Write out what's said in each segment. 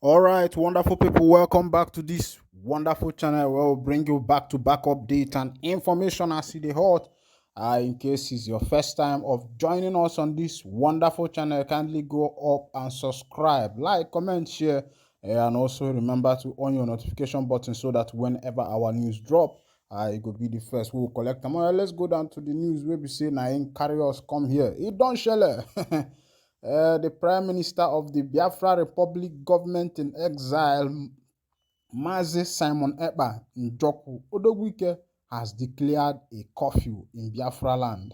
All right, wonderful people, welcome back to this wonderful channel where we'll bring you back to back update and information as it is hot. In case it's your first time of joining us on this wonderful channel, kindly go up and subscribe, like, comment, share, and also remember to on your notification button so that whenever our news drop, it will be the first. We will collect them. Well, let's go down to the news where we say Nain carry us come here. It don't share. The Prime Minister of the Biafra Republic government in exile, Mazi Simon Ekpa Njoku Odogwike, has declared a curfew in Biafra land.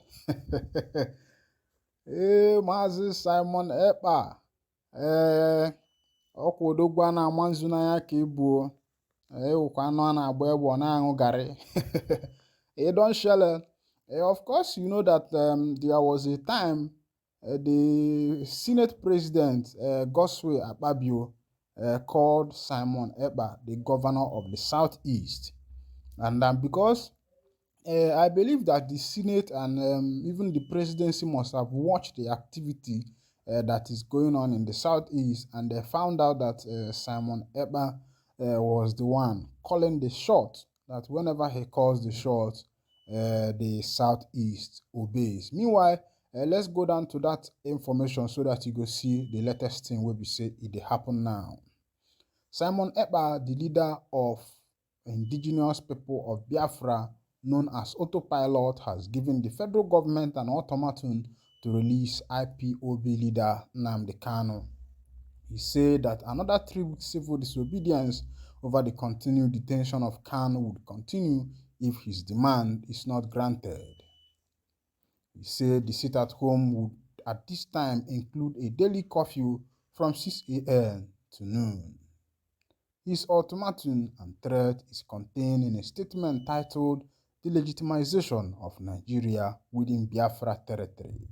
Hey, Mazi Simon Ekpa, ọkwa odogwu a na-ama nzu n'anya ka ibuo, ịwụkwa anụ a na-agba egbe ọ na-aṅụ garị. It don't shell. Of course, you know that there was a time the Senate President, Goswe Akpabio, called Simon Ekpa the governor of the Southeast. And because I believe that the Senate and even the presidency must have watched the activity that is going on in the Southeast, and they found out that Simon Ekpa was the one calling the shot, that whenever he calls the shot, the Southeast obeys. Meanwhile, let's go down to that information so that you go see the latest thing where we say it happen now. Simon Ekpa, the leader of indigenous people of Biafra, known as Autopilot, has given the federal government an ultimatum to release IPOB leader Nnamdi Kanu. He said that another 3 weeks civil disobedience over the continued detention of Kanu would continue if his demand is not granted. He said the sit-at-home would at this time include a daily curfew from 6 a.m. to noon. His ultimatum and threat is contained in a statement titled "The Legitimization of Nigeria Within Biafra Territory."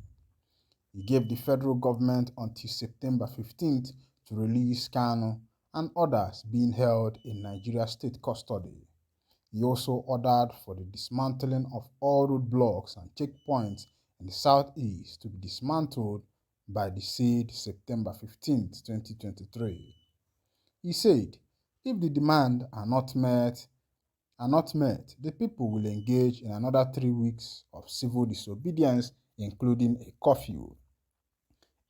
He gave the federal government until September 15th to release Kanu and others being held in Nigeria state custody. He also ordered for the dismantling of all roadblocks and checkpoints in the southeast to be dismantled by the said September 15th, 2023. He said, if the demands are not met, the people will engage in another 3 weeks of civil disobedience, including a curfew.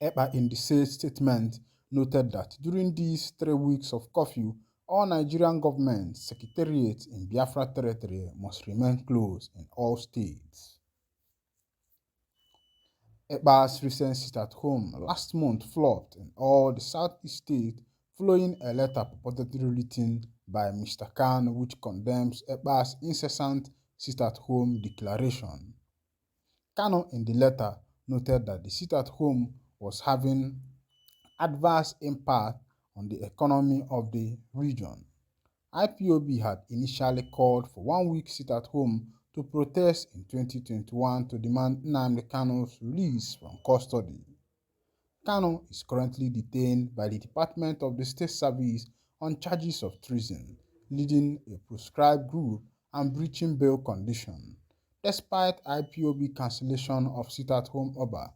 Ekpa in the said statement noted that during these 3 weeks of curfew, all Nigerian government secretariats in Biafra territory must remain closed in all states. Ekpa's recent sit-at-home last month flopped in all the southeast states following a letter purportedly written by Mr. Khan which condemns Ekpa's incessant sit-at-home declaration. Kanu in the letter noted that the sit-at-home was having adverse impact on the economy of the region. IPOB had initially called for 1 week sit-at-home to protest in 2021 to demand Nnamdi Kanu's release from custody. Kanu is currently detained by the Department of the State Service on charges of treason, leading a proscribed group and breaching bail condition. Despite IPOB cancellation of sit-at-home order,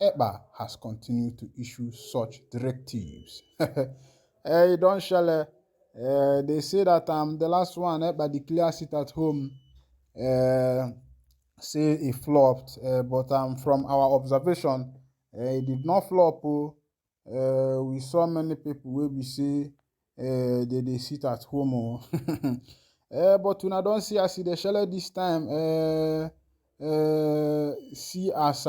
Ekpa has continued to issue such directives. Hey, don't share. They say that the last one Ekpa declared sit-at-home say it flopped, but from our observation, it did not flop. We saw many people where we say they sit at home. But when I don't see as they shell this time, see as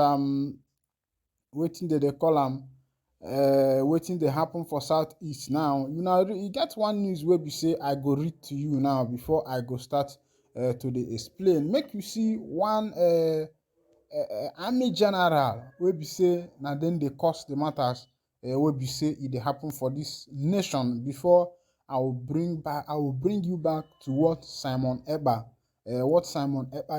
waiting they call them. Waiting they happen for southeast now. You get one news where we say I go read to you now before I go start to the explain. Make you see one army general where we say now then they cause the matters where we say it they happen for this nation before I will bring you back to what Simon Ekpa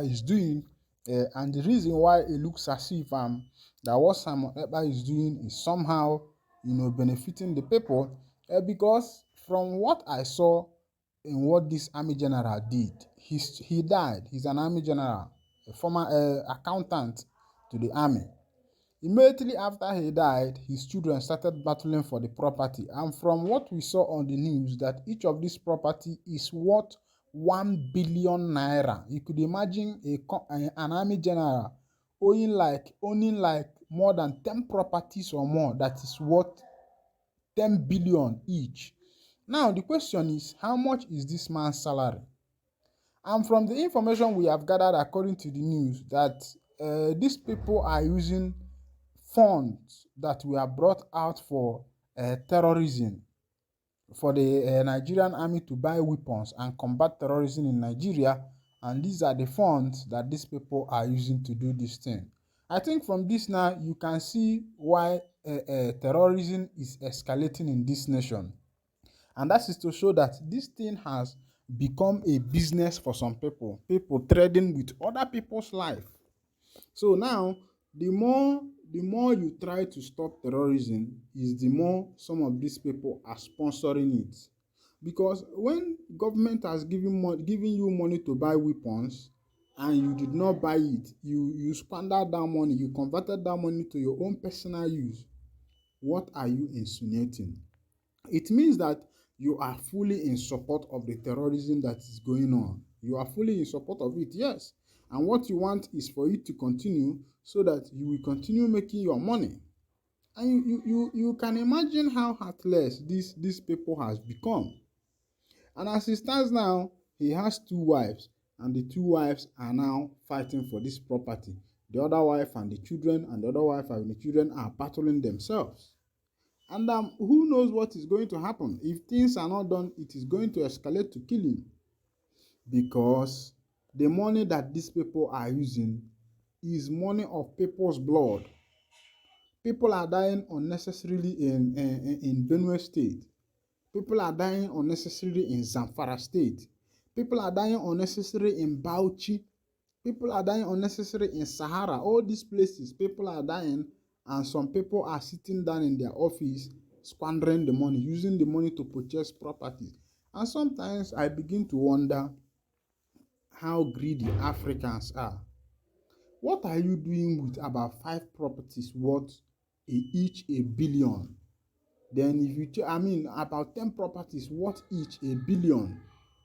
is doing, and the reason why it looks as if that what Simon Ekpa is doing is somehow, benefiting the people, because from what I saw in what this army general did, he died. He's an army general, a former accountant to the army. Immediately after he died, his children started battling for the property. And from what we saw on the news, that each of these property is worth 1 billion naira. You could imagine an army general owning like more than 10 properties or more that is worth 10 billion each. Now the question is, how much is this man's salary? And from the information we have gathered according to the news, that these people are using funds that were brought out for terrorism, for the Nigerian army to buy weapons and combat terrorism in Nigeria. And these are the funds that these people are using to do this thing. I think from this now, you can see why terrorism is escalating in this nation. And that is to show that this thing has become a business for some people trading with other people's life. So now, the more you try to stop terrorism, is the more some of these people are sponsoring it. Because when government has given you money to buy weapons, and you did not buy it, you squandered that money, you converted that money to your own personal use, what are you insinuating? It means that you are fully in support of the terrorism that is going on. You are fully in support of it, yes. And what you want is for it to continue, so that you will continue making your money. And you can imagine how heartless these people has become. And as it stands now, he has 2 wives, and the 2 wives are now fighting for this property. The other wife and the children, and the other wife and the children are battling themselves. And who knows what is going to happen? If things are not done, it is going to escalate to killing. Because the money that these people are using is money of people's blood. People are dying unnecessarily in Benue State. People are dying unnecessarily in Zamfara State. People are dying unnecessarily in Bauchi. People are dying unnecessarily in Sahara. All these places, people are dying, and some people are sitting down in their office, squandering the money, using the money to purchase properties. And sometimes I begin to wonder how greedy Africans are. What are you doing with about 5 properties worth each a billion? Then if you about 10 properties worth each a billion,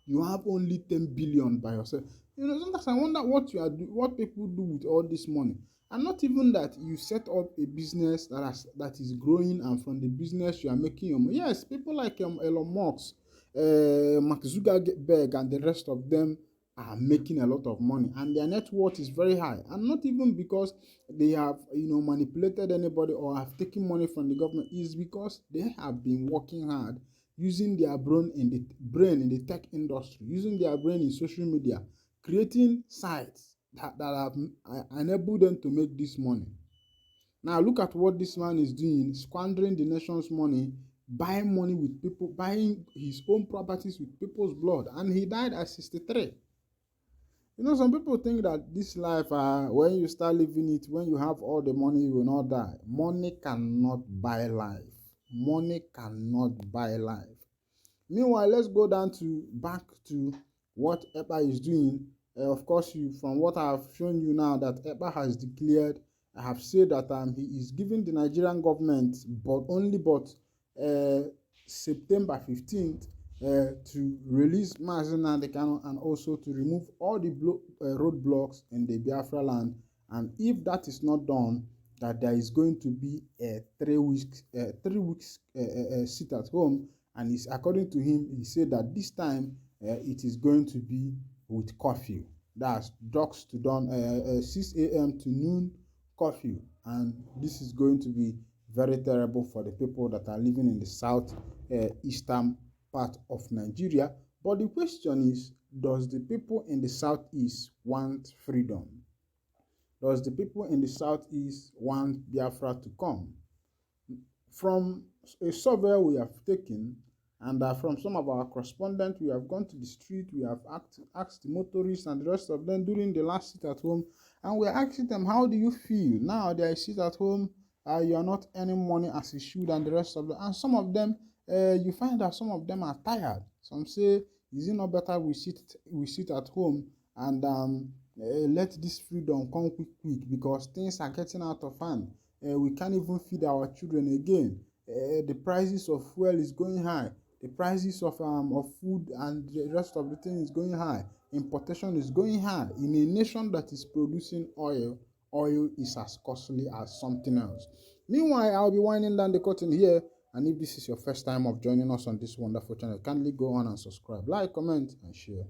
you have only 10 billion by yourself. Sometimes I wonder what people do with all this money. And not even that you set up a business that is growing, and from the business you are making your money. Yes, people like Elon Musk, Mark Zuckerberg, and the rest of them are making a lot of money, and their net worth is very high. And not even because they have manipulated anybody or have taken money from the government, is because they have been working hard, using their brain in the tech industry, using their brain in social media, creating sites that have enabled them to make this money. Now look at what this man is doing, squandering the nation's money, buying money with people, buying his own properties with people's blood, and he died at 63. Some people think that this life, when you start living it, when you have all the money, you will not die. Money cannot buy life. Money cannot buy life. Meanwhile, let's go back to what Ekpa is doing. Of course, from what I have shown you now, that Ekpa has declared, I have said that he is giving the Nigerian government, but September 15th, to release Mazi Nnamdi Kanu, and also to remove all the roadblocks in the Biafra land. And if that is not done, that there is going to be a 3 weeks sit at home. And according to him, he said that this time it is going to be with curfew. That's dusk to dawn, 6 a.m. to noon curfew. And this is going to be very terrible for the people that are living in the south eastern part of Nigeria. But the question is, does the people in the southeast want freedom? Does the people in the southeast want Biafra to come? From a survey we have taken, and from some of our correspondents, we have gone to the street, we have asked the motorists and the rest of them during the last sit at home, and we're asking them, how do you feel now that I sit at home, you are not earning money as you should, and the rest of them. And some of them, you find that some of them are tired. Some say, is it not better we sit at home and let this freedom come quick, because things are getting out of hand. we can't even feed our children again. The prices of fuel is going high. The prices of food and the rest of the thing is going high. Importation is going high. In a nation that is producing oil, oil is as costly as something else. Meanwhile, I'll be winding down the curtain here. And if this is your first time of joining us on this wonderful channel, kindly go on and subscribe, like, comment, and share.